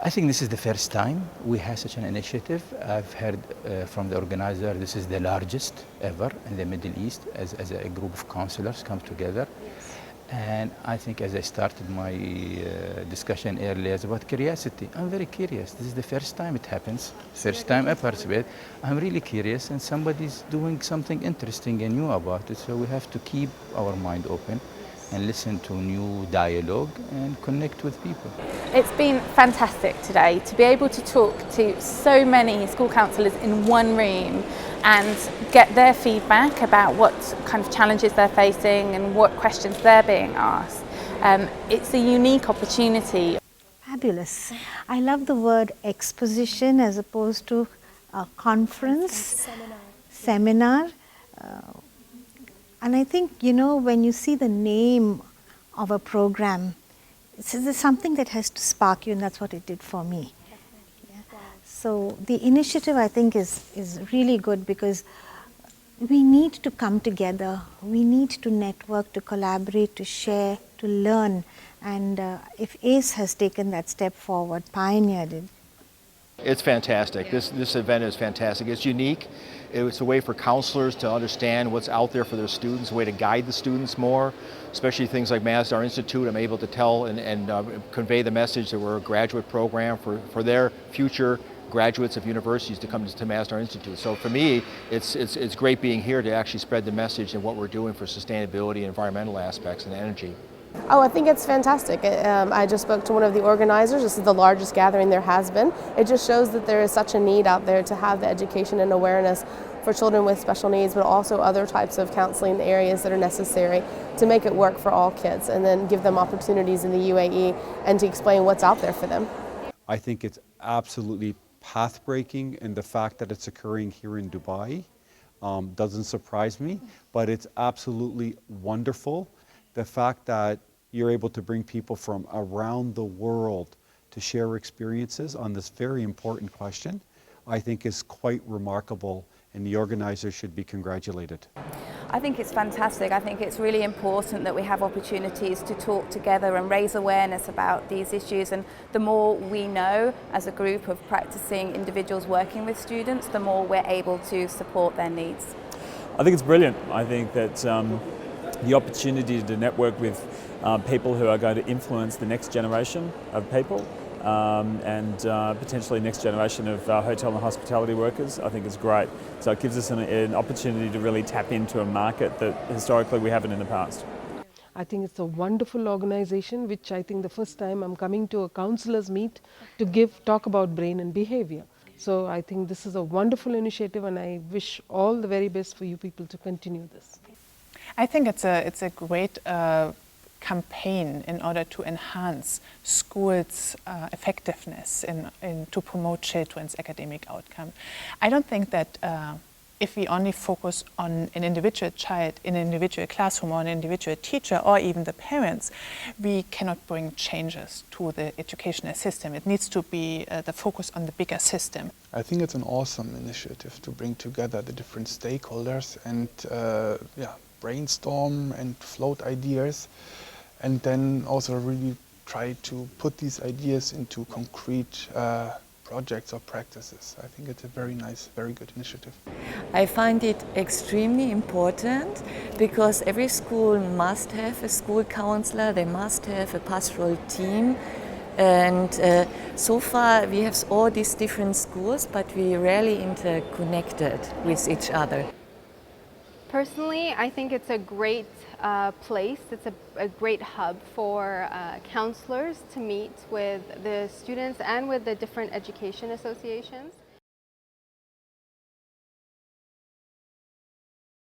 I think this is the first time we have such an initiative. I've heard from the organizer this is the largest ever in the Middle East as a group of counselors come together. Yes. And I think as I started my discussion earlier about curiosity, I'm very curious. This is the first time it happens, first time I participate. I'm really curious and somebody's doing something interesting and new about it. So we have to keep our mind open and listen to new dialogue and connect with people. It's been fantastic today to be able to talk to so many school counsellors in one room and get their feedback about what kind of challenges they're facing and what questions they're being asked. It's a unique opportunity. Fabulous. I love the word exposition as opposed to a conference, seminar. And I think, you know, when you see the name of a program, it's something that has to spark you, and that's what it did for me. Yeah. So the initiative, I think, is really good because we need to come together, we need to network, to collaborate, to share, to learn. And if ACE has taken that step forward, pioneered it. It's fantastic. This event is fantastic. It's unique. It's a way for counselors to understand what's out there for their students, a way to guide the students more, especially things like Masdar Institute. I'm able to tell and convey the message that we're a graduate program for their future graduates of universities to come to Masdar Institute. So for me, it's great being here to actually spread the message and what we're doing for sustainability and environmental aspects and energy. Oh, I think it's fantastic. I just spoke to one of the organizers. This is the largest gathering there has been. It just shows that there is such a need out there to have the education and awareness for children with special needs, but also other types of counseling areas that are necessary to make it work for all kids and then give them opportunities in the UAE and to explain what's out there for them. I think it's absolutely path-breaking, and the fact that it's occurring here in Dubai doesn't surprise me, but it's absolutely wonderful. The fact that you're able to bring people from around the world to share experiences on this very important question, I think is quite remarkable, and the organizers should be congratulated. I think it's fantastic. I think it's really important that we have opportunities to talk together and raise awareness about these issues, and the more we know as a group of practicing individuals working with students, the more we're able to support their needs. I think it's brilliant. I think that the opportunity to network with people who are going to influence the next generation of people and potentially next generation of hotel and hospitality workers, I think is great. So it gives us an opportunity to really tap into a market that historically we haven't in the past. I think it's a wonderful organization, which I think the first time I'm coming to a counselors meet to talk about brain and behavior. So I think this is a wonderful initiative, and I wish all the very best for you people to continue this. I think it's a great campaign in order to enhance schools' effectiveness to promote children's academic outcome. I don't think that if we only focus on an individual child in an individual classroom or an individual teacher or even the parents, we cannot bring changes to the educational system. It needs to be the focus on the bigger system. I think it's an awesome initiative to bring together the different stakeholders and brainstorm and float ideas, and then also really try to put these ideas into concrete projects or practices. I think it's a very nice, very good initiative. I find it extremely important because every school must have a school counselor, they must have a pastoral team, and so far we have all these different schools, but we rarely interconnected with each other. Personally, I think it's a great place. It's a great hub for counselors to meet with the students and with the different education associations.